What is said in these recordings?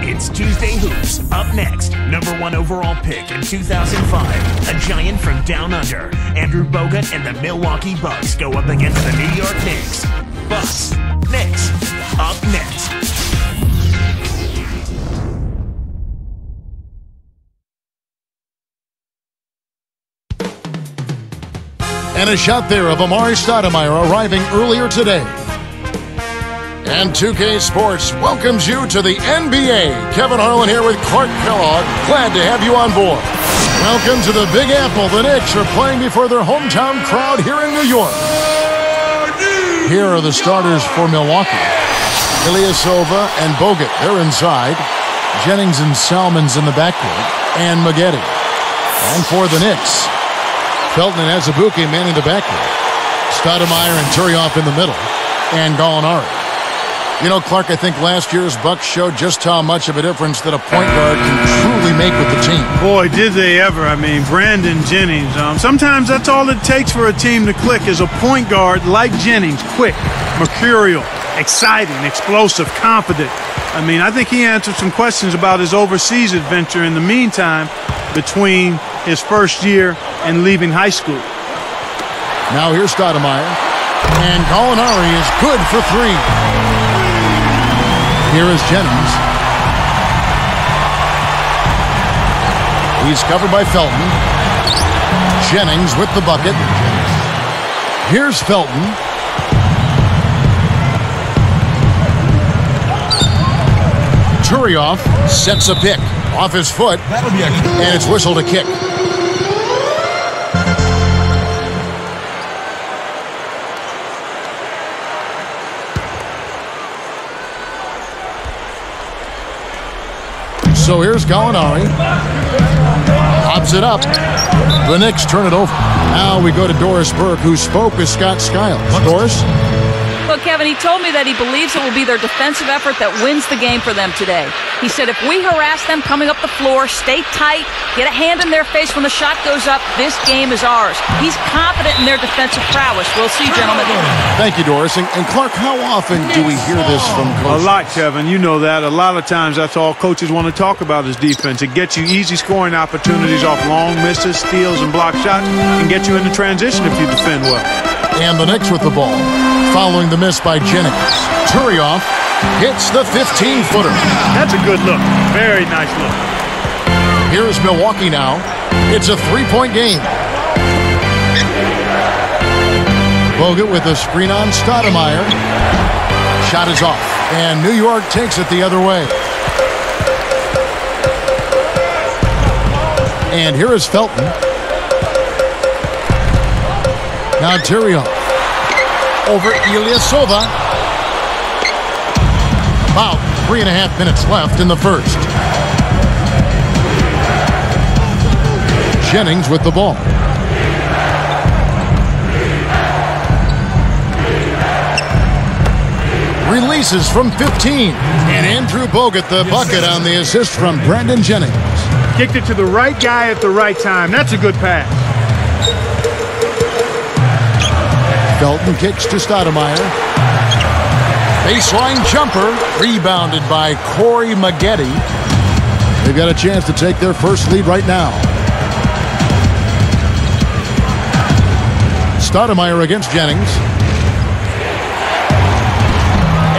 It's Tuesday Hoops. Up next, #1 overall pick in 2005, a giant from down under. Andrew Bogut and the Milwaukee Bucks go up against the New York Knicks. Bucks, Knicks, up next. And a shot there of Amar'e Stoudemire arriving earlier today. And 2K Sports welcomes you to the NBA. Kevin Harlan here with Clark Kellogg. Glad to have you on board. Welcome to the Big Apple. The Knicks are playing before their hometown crowd here in New York. Here are the starters for Milwaukee. Ilyasova and Bogut, they're inside. Jennings and Salmons in the backcourt. And Maggette. And for the Knicks, Felton and Azubuike manning the backcourt. Stoudemire and Turioff in the middle. And Gallinari. You know, Clark, I think last year's Bucks showed just how much of a difference that a point guard can truly make with the team. Boy, did they ever. I mean, Brandon Jennings. Sometimes that's all it takes for a team to click is a point guard like Jennings. Quick, mercurial, exciting, explosive, confident. I mean, I think he answered some questions about his overseas adventure in the meantime between his first year and leaving high school. Now here's Stoudemire. And Gallinari is good for three. Here is Jennings. He's covered by Felton. Jennings with the bucket. Here's Felton. Turioff sets a pick off his foot, and it's whistled a kick. So here's Gallinari. Hops it up. The Knicks turn it over. Now we go to Doris Burke, who spoke with Scott Skiles. Doris? Well, Kevin, he told me that he believes it will be their defensive effort that wins the game for them today. He said if we harass them coming up the floor, stay tight, get a hand in their face when the shot goes up, this game is ours. He's confident in their defensive prowess. We'll see, gentlemen. Thank you, Doris. And Clark, how often do we hear this from coaches? A lot, Kevin. You know that. A lot of times that's all coaches want to talk about is defense. It gets you easy scoring opportunities off long misses, steals, and block shots, and get you into transition if you defend well. And the Knicks with the ball, following the miss by Jennings. Turioff hits the 15-footer. That's a good look. Very nice look. Here's Milwaukee now. It's a three-point game. Bogut with a screen on Stoudemire. Shot is off. And New York takes it the other way. And here is Felton. Now Turioff. Over Ilyasova. About 3.5 minutes left in the first. Jennings with the ball. Releases from 15. And Andrew Bogut the bucket on the assist from Brandon Jennings. Kicked it to the right guy at the right time. That's a good pass. Felton kicks to Stoudemire. Baseline jumper, rebounded by Corey Maggette. They've got a chance to take their first lead right now. Stoudemire against Jennings.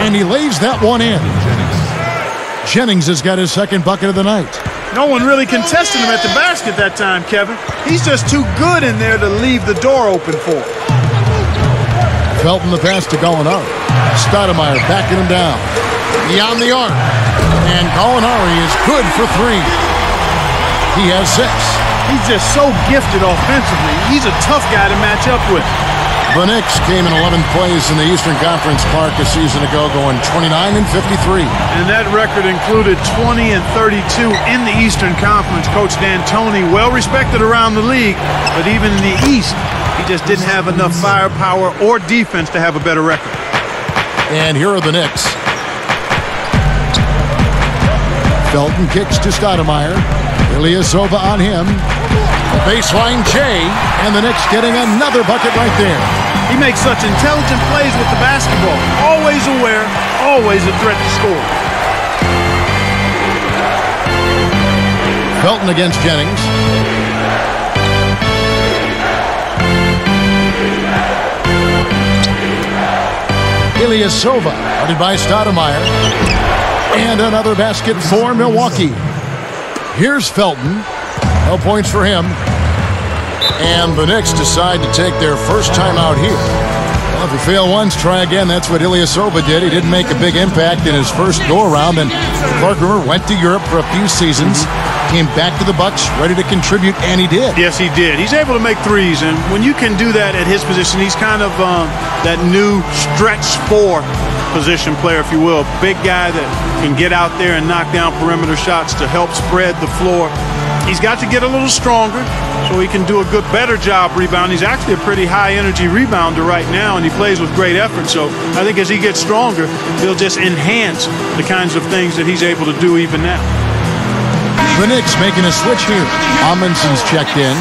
And he lays that one in. Jennings has got his second bucket of the night. No one really contested him at the basket that time, Kevin. He's just too good in there to leave the door open for him. Felton the pass to Gallinari. Stoudemire backing him down. Beyond the arc. And Gallinari is good for three. He has 6. He's just so gifted offensively. He's a tough guy to match up with. The Knicks came in 11th place in the Eastern Conference, Clark, a season ago, going 29-53. And that record included 20-32 in the Eastern Conference. Coach D'Antoni, well respected around the league, but even in the East, he just didn't have enough firepower or defense to have a better record. And here are the Knicks. Felton kicks to Stoudemire. Ilyasova on him. A baseline J, and the Knicks getting another bucket right there. He makes such intelligent plays with the basketball. Always aware, always a threat to score. Felton against Jennings. Ilyasova, guarded by Stoudemire. And another basket for Milwaukee. Here's Felton. No points for him. And the Knicks decide to take their first time out here. Well, if you fail once, try again. That's what Ilyasova did. He didn't make a big impact in his first go-around. And Clark River went to Europe for a few seasons. Came back to the Bucks, ready to contribute, and he did. Yes, he did. He's able to make threes, and when you can do that at his position, he's kind of that new stretch four position player, if you will. Big guy that can get out there and knock down perimeter shots to help spread the floor. He's got to get a little stronger so he can do a better job rebounding. He's actually a pretty high-energy rebounder right now, and he plays with great effort. So I think as he gets stronger, he'll just enhance the kinds of things that he's able to do even now. The Knicks making a switch here. Amundsen's checked in.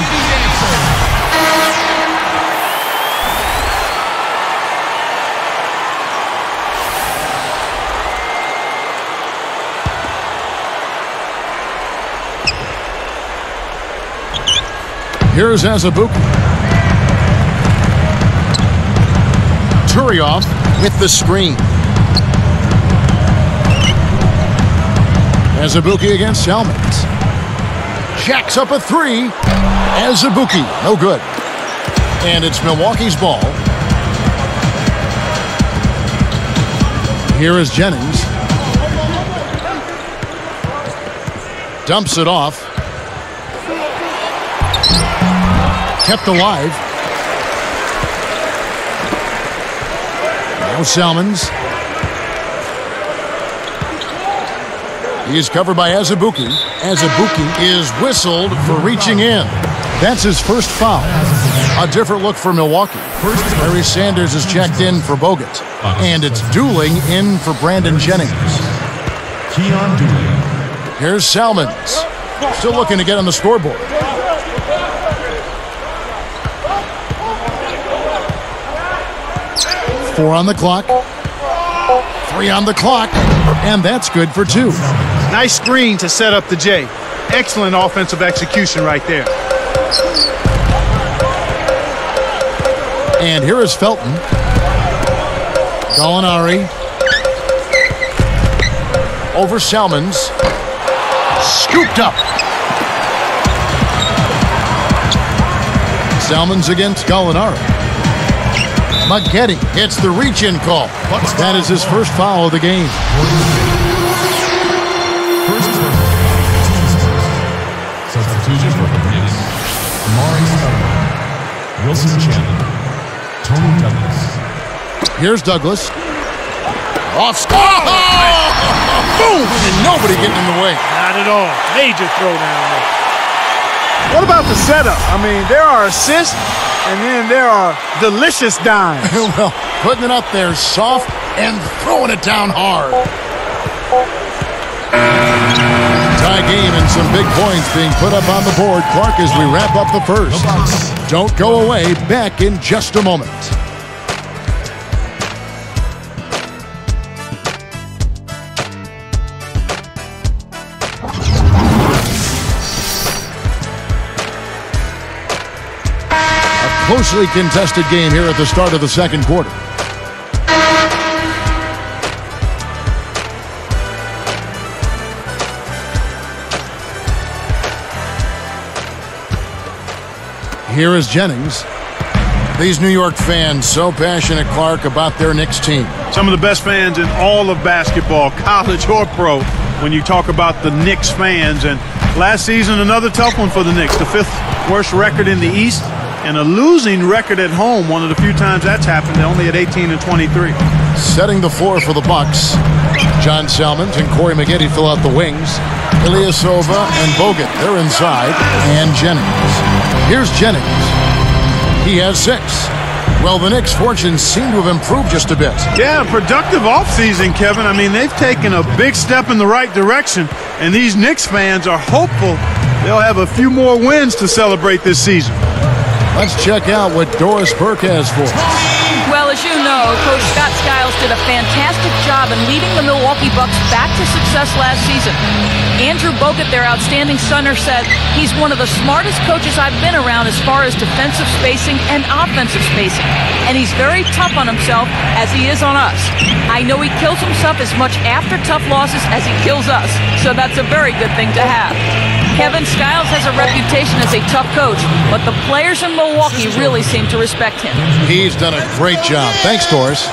Here's Azubuike. Turiaf with the screen. Azubuike against Salmons. Jacks up a three. Azubuike, no good. And it's Milwaukee's ball. Here is Jennings. Dumps it off. Kept alive. Now Salmons. He is covered by Azubuike. Azubuike is whistled for reaching in. That's his first foul. A different look for Milwaukee. Larry Sanders is checked in for Bogut. And it's Dooling in for Brandon Jennings. Here's Salmons. Still looking to get on the scoreboard. Four on the clock. Three on the clock. And that's good for two. Nice screen to set up the J. Excellent offensive execution right there. And here is Felton. Gallinari. Over Salmons. Scooped up. Salmons against Gallinari. Maggette hits the reach-in call. That is his first foul of the game. Substitution for the Knicks. Amari Stoudemire, Wilson Chandler, Tony Douglas. Here's Douglas. Off score. Oh! Boom! And nobody getting in the way. Not at all. Major throwdown there. What about the setup? I mean, there are assists, and then there are delicious dimes. Well, putting it up there soft and throwing it down hard. Tie game and some big points being put up on the board. Clark, as we wrap up the first. Don't go away. Back in just a moment. A closely contested game here at the start of the second quarter. Here is Jennings. These New York fans so passionate, Clark, about their Knicks team. Some of the best fans in all of basketball, college or pro, when you talk about the Knicks fans. And last season, another tough one for the Knicks. The fifth worst record in the East and a losing record at home. One of the few times that's happened. They're only at 18-23. Setting the floor for the Bucks. John Salmons and Corey Maggette fill out the wings. Ilyasova and Bogut, they're inside. And Jennings. Here's Jennings. He has 6. Well, the Knicks' fortunes seem to have improved just a bit. Yeah, productive offseason, Kevin. I mean, they've taken a big step in the right direction, and these Knicks fans are hopeful they'll have a few more wins to celebrate this season. Let's check out what Doris Burke has for us. Well, as you know, Coach Scott Skiles did a fantastic job in leading the Milwaukee Bucks back to success last season. Andrew Bogut, their outstanding center, said he's one of the smartest coaches I've been around as far as defensive spacing and offensive spacing. And he's very tough on himself as he is on us. I know he kills himself as much after tough losses as he kills us, so that's a very good thing to have. Kevin, Skiles has a reputation as a tough coach, but the players in Milwaukee really seem to respect him. He's done a great job. Thanks, Doris.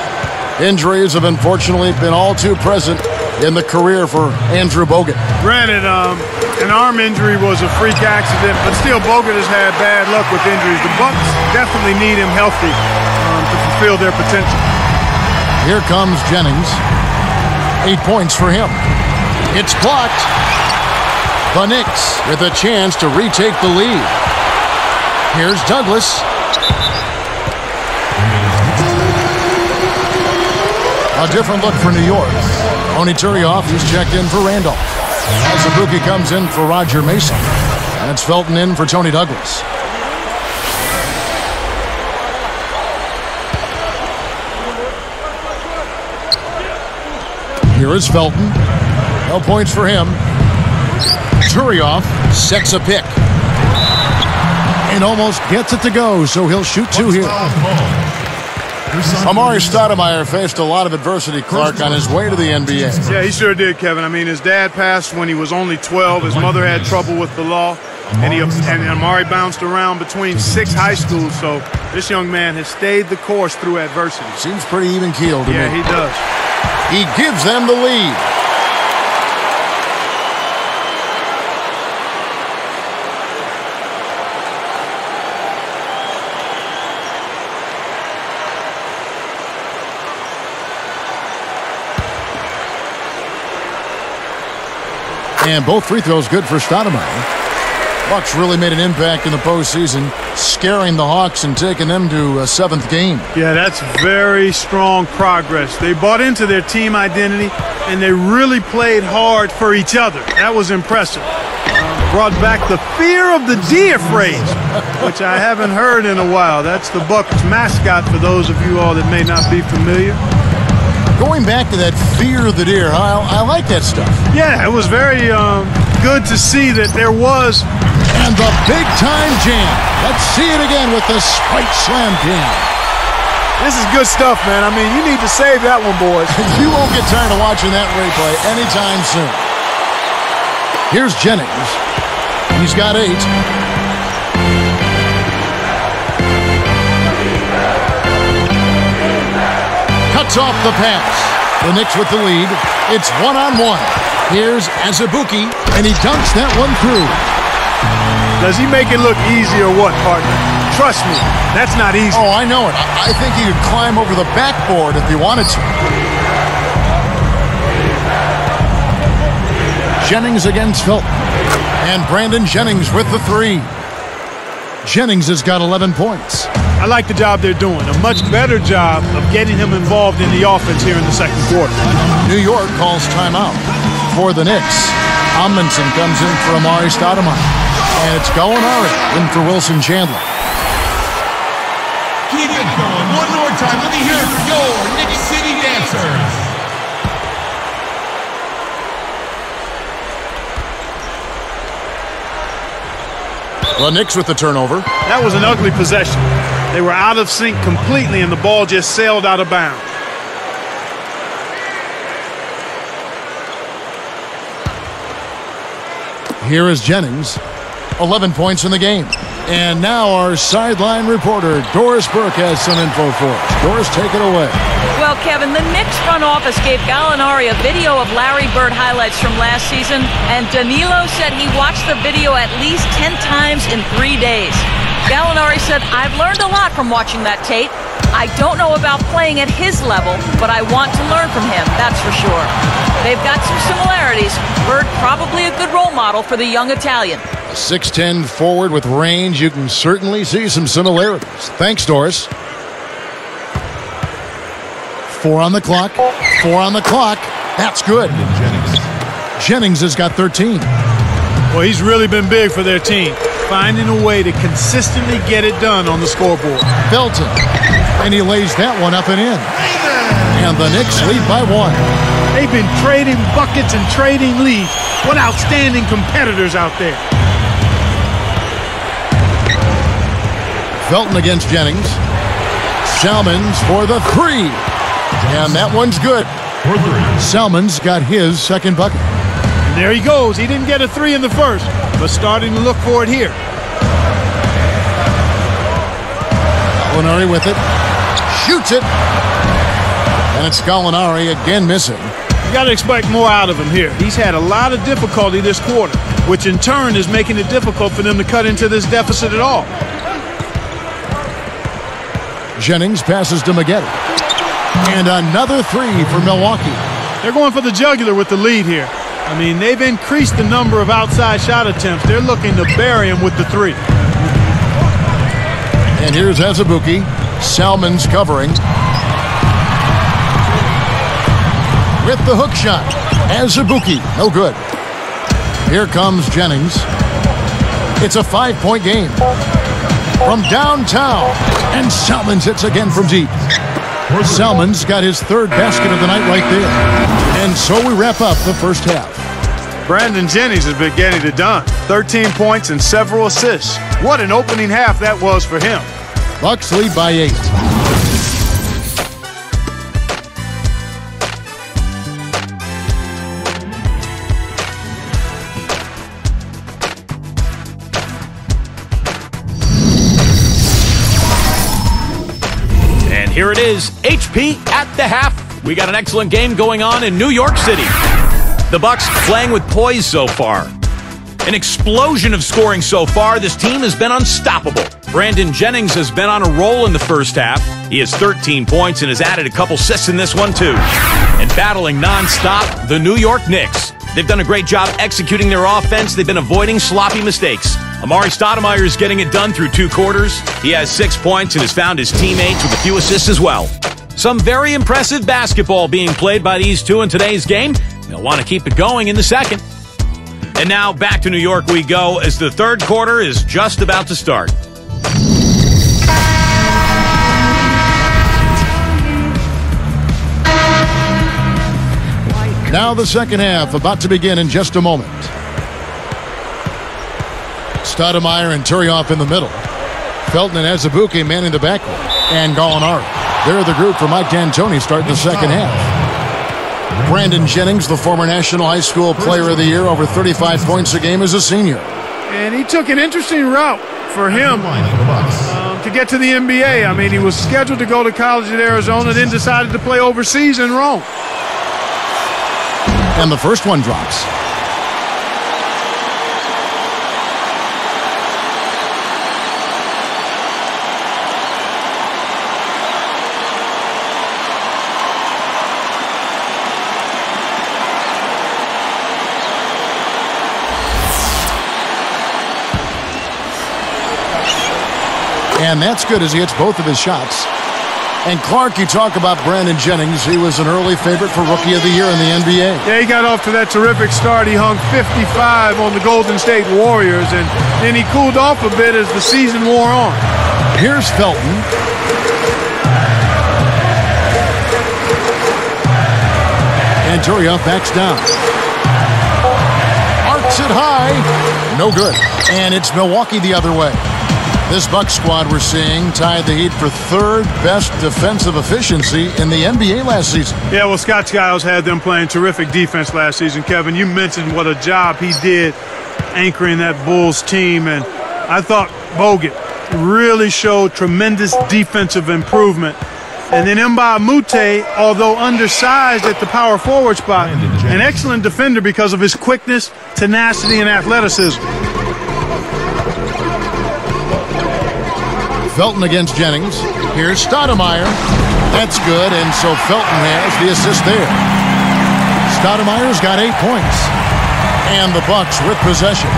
Injuries have unfortunately been all too present in the career for Andrew Bogut. Granted, an arm injury was a freak accident, but still Bogut has had bad luck with injuries. The Bucks definitely need him healthy to fulfill their potential. Here comes Jennings. 8 points for him. It's blocked. The Knicks with a chance to retake the lead. Here's Douglas. A different look for New York. Oni Turioff, who's checked in for Randolph. Azubuike comes in for Roger Mason. And it's Felton in for Tony Douglas. Here is Felton. No points for him. Turioff sets a pick. And almost gets it to go, so he'll shoot two here. Amari Stoudemire faced a lot of adversity, Clark, on his way to the NBA. Yeah, he sure did, Kevin. I mean, his dad passed when he was only 12. His mother had trouble with the law. And Amari bounced around between 6 high schools, so this young man has stayed the course through adversity. Seems pretty even-keeled to me. Yeah, he does. He gives them the lead. And both free throws good for Stoudemire. Bucks really made an impact in the postseason, scaring the Hawks and taking them to a 7th game. Yeah, that's very strong progress. They bought into their team identity, and they really played hard for each other. That was impressive. Brought back the fear of the deer phrase, which I haven't heard in a while. That's the Bucks mascot for those of you all that may not be familiar. Going back to that fear of the deer, I like that stuff. Yeah, it was very good to see that there was. And the big-time jam. Let's see it again with the Spike Slam King. This is good stuff, man. I mean, you need to save that one, boys. You won't get tired of watching that replay anytime soon. Here's Jennings. He's got 8. Cuts off the pass. The Knicks with the lead. It's 1-on-1. Here's Azubuike, and he dunks that one through. Does he make it look easy or what, partner? Trust me, that's not easy. Oh, I know it. I think he could climb over the backboard if he wanted to. Jennings against Felton. And Brandon Jennings with the 3. Jennings has got 11 points. I like the job they're doing. A much better job of getting him involved in the offense here in the second quarter. New York calls timeout for the Knicks. Amundsen comes in for Amari Stoudemire. And it's Gallinari in for Wilson Chandler. Keep it going. One more time. Let me hear it for your Knicks City Dancers. The Knicks with the turnover. That was an ugly possession. They were out of sync completely, and the ball just sailed out of bounds. Here is Jennings. 11 points in the game. And now our sideline reporter, Doris Burke, has some info for us. Doris, take it away. Well, Kevin, the Knicks front office gave Gallinari a video of Larry Bird highlights from last season, and Danilo said he watched the video at least 10 times in 3 days. Gallinari said, "I've learned a lot from watching that tape. I don't know about playing at his level, but I want to learn from him, that's for sure." They've got some similarities. Bird probably a good role model for the young Italian. A 6'10 forward with range. You can certainly see some similarities. Thanks, Doris. 4 on the clock. 4 on the clock. That's good. Jennings has got 13. Well, he's really been big for their team, finding a way to consistently get it done on the scoreboard. Felton And he lays that one up and in. And the Knicks lead by 1. They've been trading buckets and trading leads. What outstanding competitors out there. Felton against Jennings. Salmons for the 3. And that one's good. Salmons got his second bucket. And there he goes. He didn't get a 3 in the first, but starting to look for it here. Gallinari with it. Shoots it. And it's Gallinari again missing. You got to expect more out of him here. He's had a lot of difficulty this quarter, which in turn is making it difficult for them to cut into this deficit at all. Jennings passes to Maggette. And another 3 for Milwaukee. They're going for the jugular with the lead here. I mean, they've increased the number of outside shot attempts. They're looking to bury him with the 3. And here's Azubuike. Salmons covering. With the hook shot. Azubuike, no good. Here comes Jennings. It's a 5-point game. From downtown. And Salmons hits again from deep. Salmons got his 3rd basket of the night right there. And so we wrap up the first half. Brandon Jennings has been getting it done. 13 points and several assists. What an opening half that was for him. Bucks lead by 8. And here it is, HP at the half. We got an excellent game going on in New York City. The Bucks playing with poise so far. An explosion of scoring so far. This team has been unstoppable. Brandon Jennings has been on a roll in the first half. He has 13 points and has added a couple assists in this one too. And battling nonstop, the New York Knicks. They've done a great job executing their offense. They've been avoiding sloppy mistakes. Amari Stoudemire is getting it done through 2 quarters. He has 6 points and has found his teammates with a few assists as well. Some very impressive basketball being played by these two in today's game. They'll want to keep it going in the second. And now back to New York we go as the third quarter is just about to start. Now the second half about to begin in just a moment. Stoudemire and Turioff in the middle. Felton and Azubuike manning the backcourt. And Gallinari. They're the group for Mike D'Antoni starting the second half. Brandon Jennings, the former National High School Player of the Year, over 35 points a game as a senior. And he took an interesting route for him to get to the NBA. I mean, he was scheduled to go to college at Arizona, then decided to play overseas in Rome. And the first one drops. And that's good as he hits both of his shots. And Clark, you talk about Brandon Jennings. He was an early favorite for Rookie of the Year in the NBA. Yeah, he got off to that terrific start. He hung 55 on the Golden State Warriors, and then he cooled off a bit as the season wore on. Here's Felton. And Turioff backs down. Arcs it high. No good. And it's Milwaukee the other way. This Bucks squad we're seeing tied the Heat for 3rd best defensive efficiency in the NBA last season. Yeah, well, Scott Skiles had them playing terrific defense last season. Kevin, you mentioned what a job he did anchoring that Bulls team, and I thought Bogut really showed tremendous defensive improvement. And then Mbah a Moute, although undersized at the power forward spot, an excellent defender because of his quickness, tenacity, and athleticism. Felton against Jennings. Here's Stoudemire. That's good, and so Felton has the assist there. Stoudemire's got 8 points. And the Bucks with possession.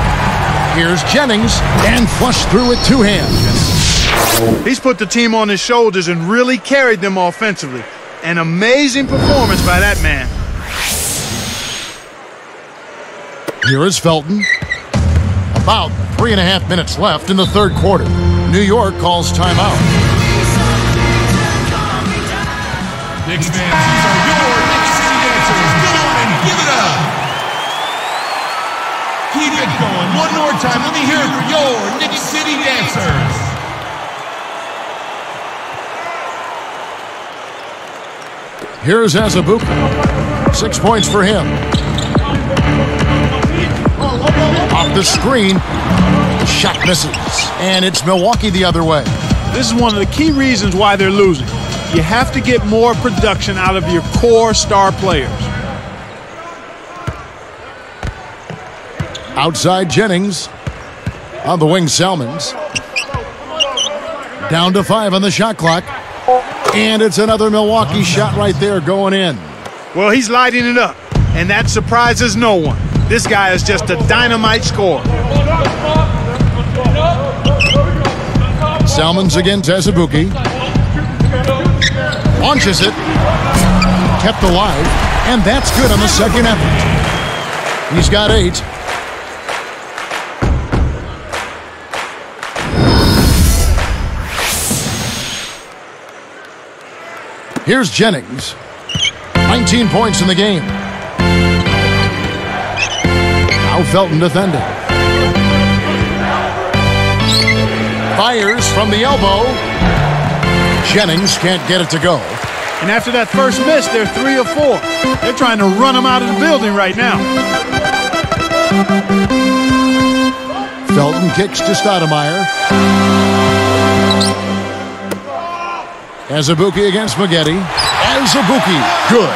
Here's Jennings, and flushed through with 2 hands. He's put the team on his shoulders and really carried them offensively. An amazing performance by that man. Here is Felton. About 3.5 minutes left in the third quarter. New York calls timeout. Knicks fans, these are your Knicks City Dancers. Go on and give it up. Keep it going. One more time. Let me hear it for your Knicks City Dancers. Here's Azubuike. 6 points for him. Off the screen. The shot misses. And it's Milwaukee the other way. This is one of the key reasons why they're losing. You have to get more production out of your core star players. Outside Jennings. On the wing, Salmons. Down to 5 on the shot clock. And it's another Milwaukee shot right there going in. Well, he's lighting it up, and that surprises no one. This guy is just a dynamite scorer. Salmons against Azubuike. Launches it. Kept alive. And that's good on the second effort. He's got 8. Here's Jennings. 19 points in the game. Now Felton defending. Fires from the elbow. Jennings can't get it to go. And after that first miss, they're 3 of 4. They're trying to run him out of the building right now. Felton kicks to Stoudemire. Azubuike against Maggette. Azubuike, good.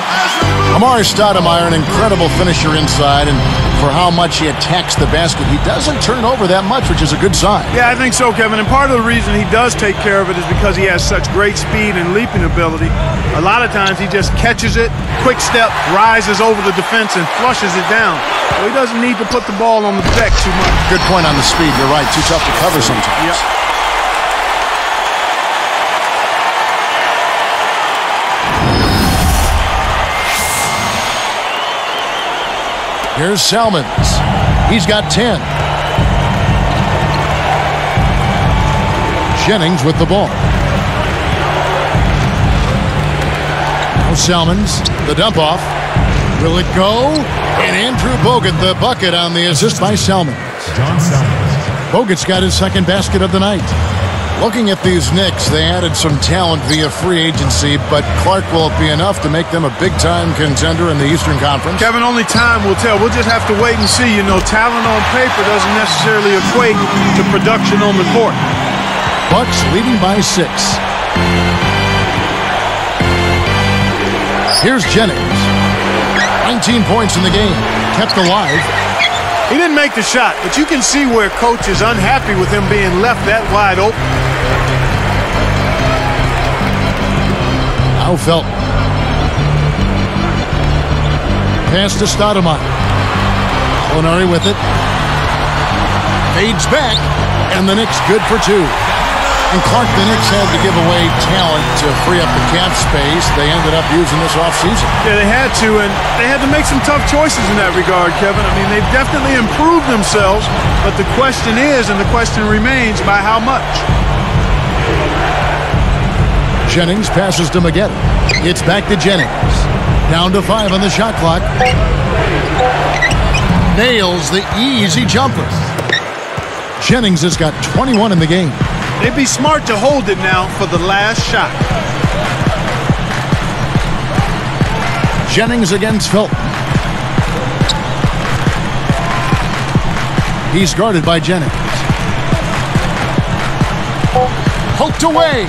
Amar'e Stoudemire, an incredible finisher inside, and for how much he attacks the basket, he doesn't turn over that much, which is a good sign. Yeah, I think so, Kevin. And part of the reason he does take care of it is because he has such great speed and leaping ability. A lot of times he just catches it, quick step, rises over the defense, and flushes it down. So he doesn't need to put the ball on the deck too much. Good point on the speed. You're right. Too tough to cover sometimes. Yep. Here's Salmons. He's got 10. Jennings with the ball. Now Salmons, the dump off. Will it go? And Andrew Bogut, the bucket on the assist by Salmons. John Salmons. Bogut's got his second basket of the night. Looking at these Knicks, they added some talent via free agency, but Clark, will it be enough to make them a big-time contender in the Eastern Conference? Kevin, only time will tell. We'll just have to wait and see. You know, talent on paper doesn't necessarily equate to production on the court. Bucks leading by 6. Here's Jennings. 19 points in the game. Kept alive. He didn't make the shot, but you can see where coach is unhappy with him being left that wide open. Now Felton. Pass to Stoudemire. Molinari with it. Fades back, and the Knicks good for 2. And Clark, the Knicks had to give away talent to free up the cap space. They ended up using this offseason. Yeah, they had to, and they had to make some tough choices in that regard, Kevin. I mean, they've definitely improved themselves, but the question is, and the question remains, by how much? Jennings passes to Maggette. It's back to Jennings. Down to 5 on the shot clock. Nails the easy jumper. Jennings has got 21 in the game. They'd be smart to hold it now for the last shot. Jennings against Felton. He's guarded by Jennings. Poked away.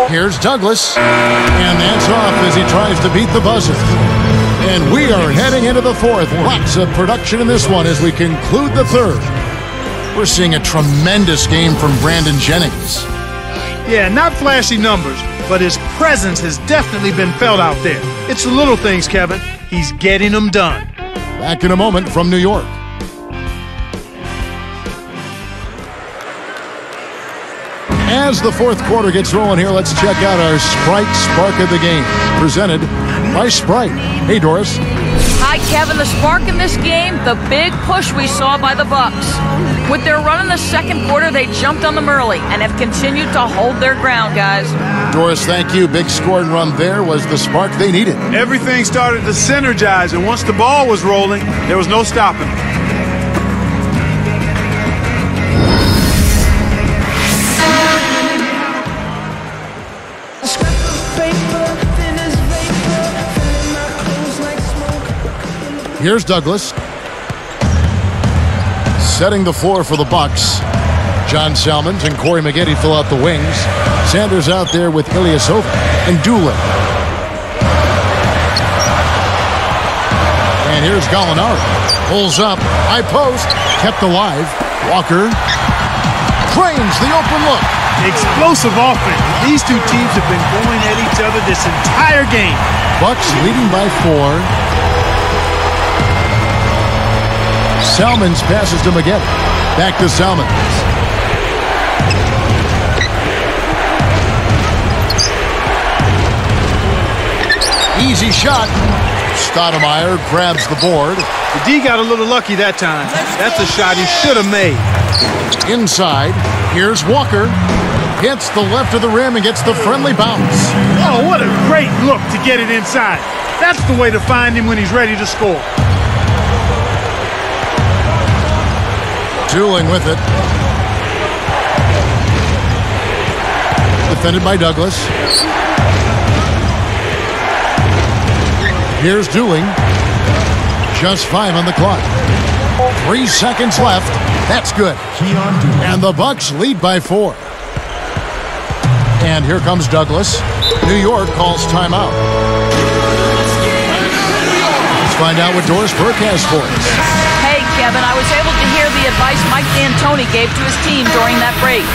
Here's Douglas, and that's off as he tries to beat the buzzer. And we are heading into the 4th. Lots of production in this one as we conclude the 3rd. We're seeing a tremendous game from Brandon Jennings. Yeah, not flashy numbers, but his presence has definitely been felt out there. It's the little things, Kevin. He's getting them done. Back in a moment from New York. As the fourth quarter gets rolling here, let's check out our Sprite Spark of the Game, presented by Sprite. Hey, Doris. Hi, Kevin. The spark in this game, the big push we saw by the Bucks. With their run in the second quarter, they jumped on them early and have continued to hold their ground, guys. Doris, thank you. Big scoring run there was the spark they needed. Everything started to synergize, and once the ball was rolling, there was no stopping. Here's Douglas. Setting the floor for the Bucks. John Salmons and Corey Maggette fill out the wings. Sanders out there with Ilyasova and Doolin. And here's Gallinari. Pulls up. High post. Kept alive. Walker. Cranes the open look. Explosive offense. These two teams have been going at each other this entire game. Bucks leading by 4. Salmons passes to Maggette. Back to Salmons. Easy shot. Stoudemire grabs the board. The D got a little lucky that time. That's a shot he should have made. Inside, here's Walker. Hits the left of the rim and gets the friendly bounce. Oh, what a great look to get it inside. That's the way to find him when he's ready to score. Dooling with it. Defended by Douglas. Here's Dooling. Just 5 on the clock. 3 seconds left. That's good. And the Bucks lead by 4. And here comes Douglas. New York calls timeout. Let's find out what Doris Burke has for us. Hey, Kevin, I was able to hear the advice Mike D'Antoni gave to his team during that break.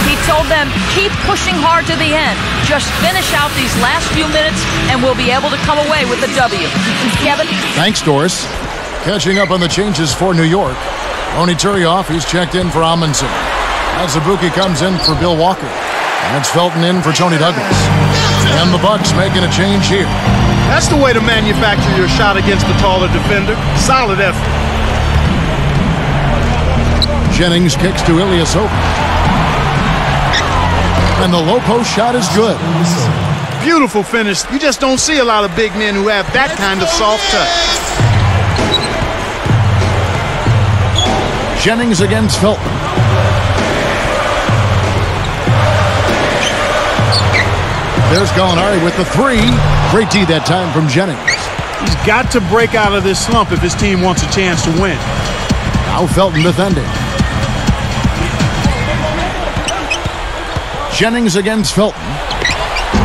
He told them, keep pushing hard to the end. Just finish out these last few minutes, and we'll be able to come away with a W. Kevin? Thanks, Doris. Catching up on the changes for New York. Tony Turioff, he's checked in for Amundsen. Azubuike comes in for Bill Walker. And it's Felton in for Tony Douglas. And the Bucks making a change here. That's the way to manufacture your shot against the taller defender. Solid effort. Jennings kicks to Ilyasova. And the low post shot is good. Beautiful finish. You just don't see a lot of big men who have that kind of soft touch. Jennings against Felton. There's Gallinari with the 3. Great D that time from Jennings. He's got to break out of this slump if his team wants a chance to win. Now Felton defending. Jennings against Felton.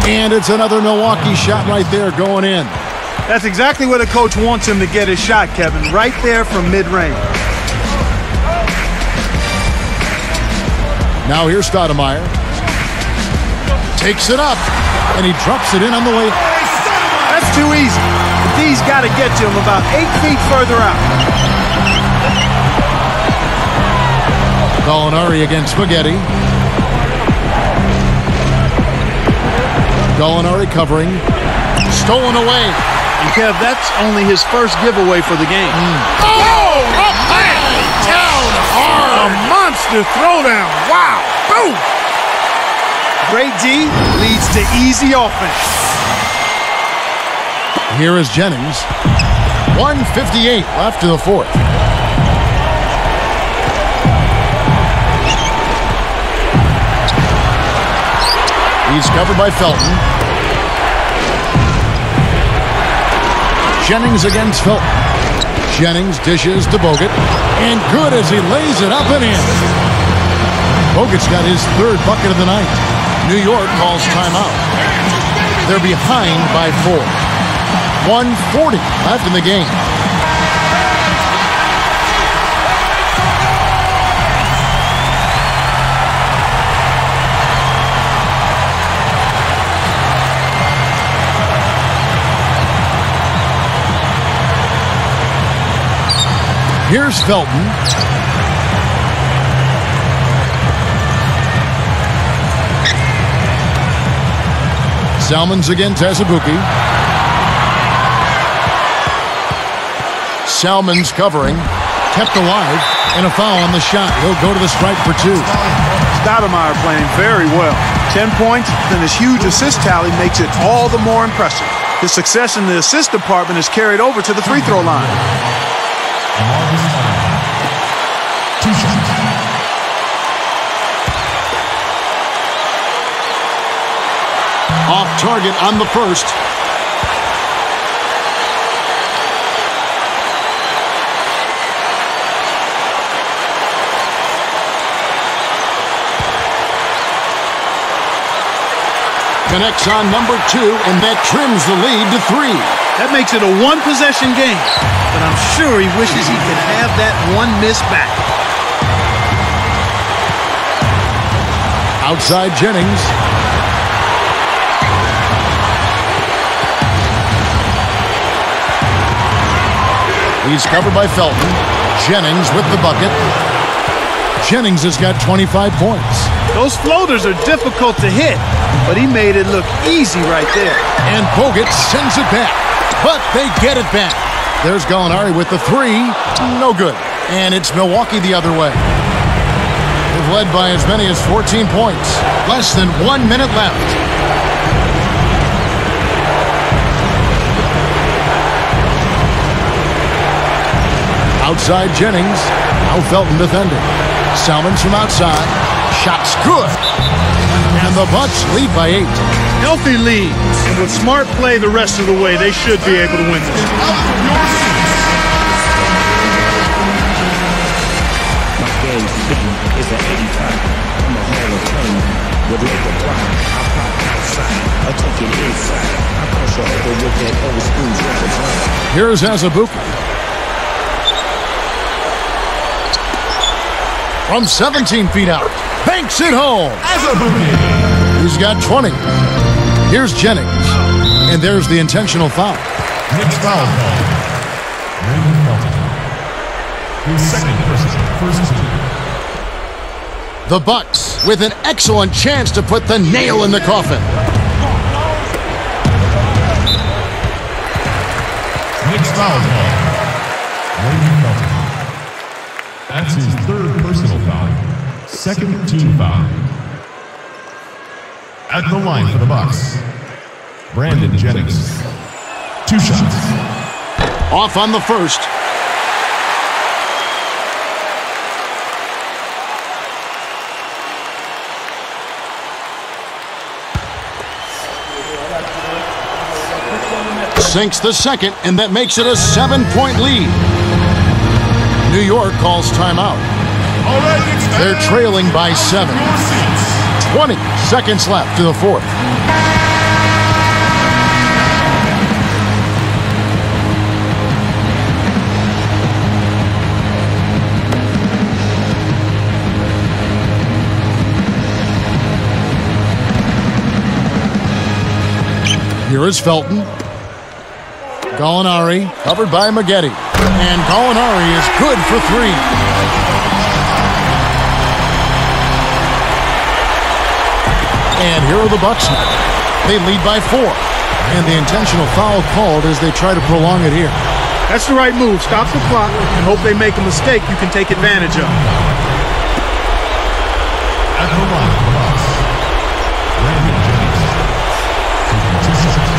And it's another Milwaukee shot right there going in. That's exactly where the coach wants him to get his shot, Kevin. Right there from mid-range. Now here's Stoudemire. Takes it up. And he drops it in on the way. That's too easy. The D's got to get to him about 8 feet further out. Gallinari against Maggette. Gallinari covering. Stolen away. And Kev, that's only his first giveaway for the game. Oh, up down hard. A monster throwdown. Wow. Boom. Great D leads to easy offense. Here is Jennings. 1:58 left in the fourth. He's covered by Felton. Jennings against Felton. Jennings dishes to Bogut. And good as he lays it up and in. Bogut's got his 3rd bucket of the night. New York calls timeout. They're behind by 4. 1:40 left in the game. Here's Felton. Salmons against Azubuike. Salmons covering. Kept alive. And a foul on the shot. He'll go to the stripe for 2. Stoudemire playing very well. 10 points, then his huge assist tally makes it all the more impressive. His success in the assist department is carried over to the free throw line. 2 shots. Off target on the first. Connects on number 2, and that trims the lead to 3. That makes it a one-possession game, but I'm sure he wishes he could have that one miss back. Outside Jennings. He's covered by Felton. Jennings with the bucket. Jennings has got 25 points. Those floaters are difficult to hit, but he made it look easy right there. And Bogut sends it back, but they get it back. There's Gallinari with the 3. No good. And it's Milwaukee the other way. They've led by as many as 14 points. Less than 1 minute left. Outside Jennings. Now Felton defending. Salmons from outside. Shot's good. And the Bucks lead by 8. Healthy lead. And with smart play the rest of the way, they should be able to win this. My game is an 85. I'm a Hall of Famer with like a pride. I pop outside. I take it inside. I push over with that old school record. Here's Azubuike. From 17 feet out. Banks it home. He's got 20. Here's Jennings. And there's the intentional foul. Next foul call. Raymond Felton. His second first team. The Bucks with an excellent chance to put the nail in the coffin. Next foul call. Raymond Felton. That's his 3rd personal foul. 2nd team foul. At the line for the Bucks, Brandon Jennings. 2 shots. Off on the first. Sinks the second, and that makes it a 7-point lead. New York calls timeout. They're trailing by 7. 20 seconds left to the 4th. Here is Felton. Gallinari, covered by Maggette. And Gallinari is good for 3. And here are the Bucks now. They lead by 4. And the intentional foul called as they try to prolong it here. That's the right move. Stop the clock and hope they make a mistake you can take advantage of. At the line for the Bucks, Brandon Jennings. 2 shots.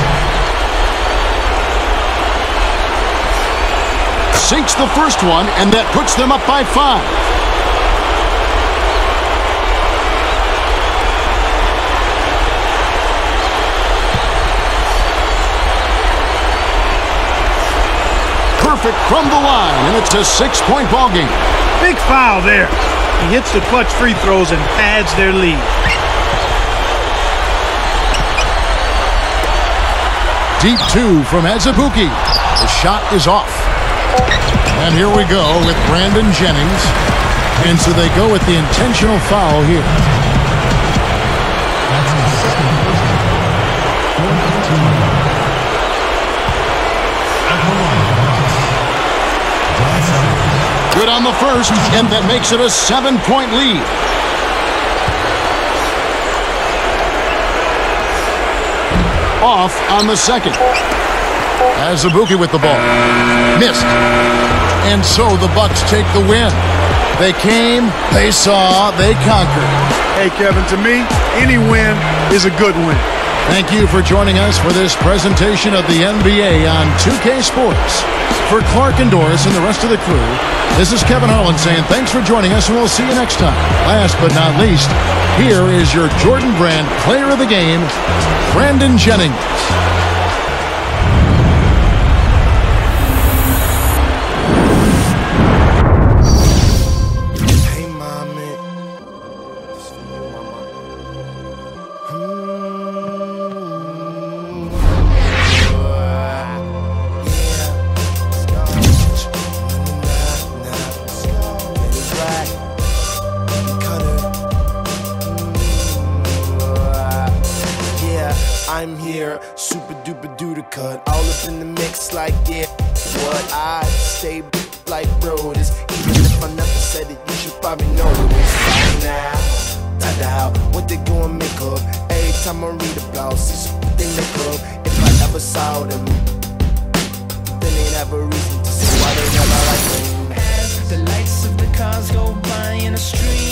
Sinks the first one, and that puts them up by 5. Perfect from the line, and it's a 6-point ball game. Big foul there. He hits the clutch free throws and adds their lead. Deep 2 from Azubuike. The shot is off. And here we go with Brandon Jennings. And so they go with the intentional foul here. That's his 2nd personal foul. 4th team foul. At the line for the Bucks, John Salmons. Good on the first, and that makes it a 7-point lead. off on the second. As Azubuike with the ball. Missed. And so the Bucks take the win. They came, they saw, they conquered. Hey, Kevin, to me, any win is a good win. Thank you for joining us for this presentation of the NBA on 2K Sports. For Clark and Doris and the rest of the crew, this is Kevin Harlan saying thanks for joining us, and we'll see you next time. Last but not least, here is your Jordan Brand Player of the Game, Brandon Jennings. I'm here, super duper duper cut, all up in the mix like yeah. What I stay like broders, even if I never said it, you should probably know this by now. Tada, what they gonna make up? Every time I read about, see what they make up. If I ever saw them, then they'd have a reason to say why they never like them. As the lights of the cars go by in the street.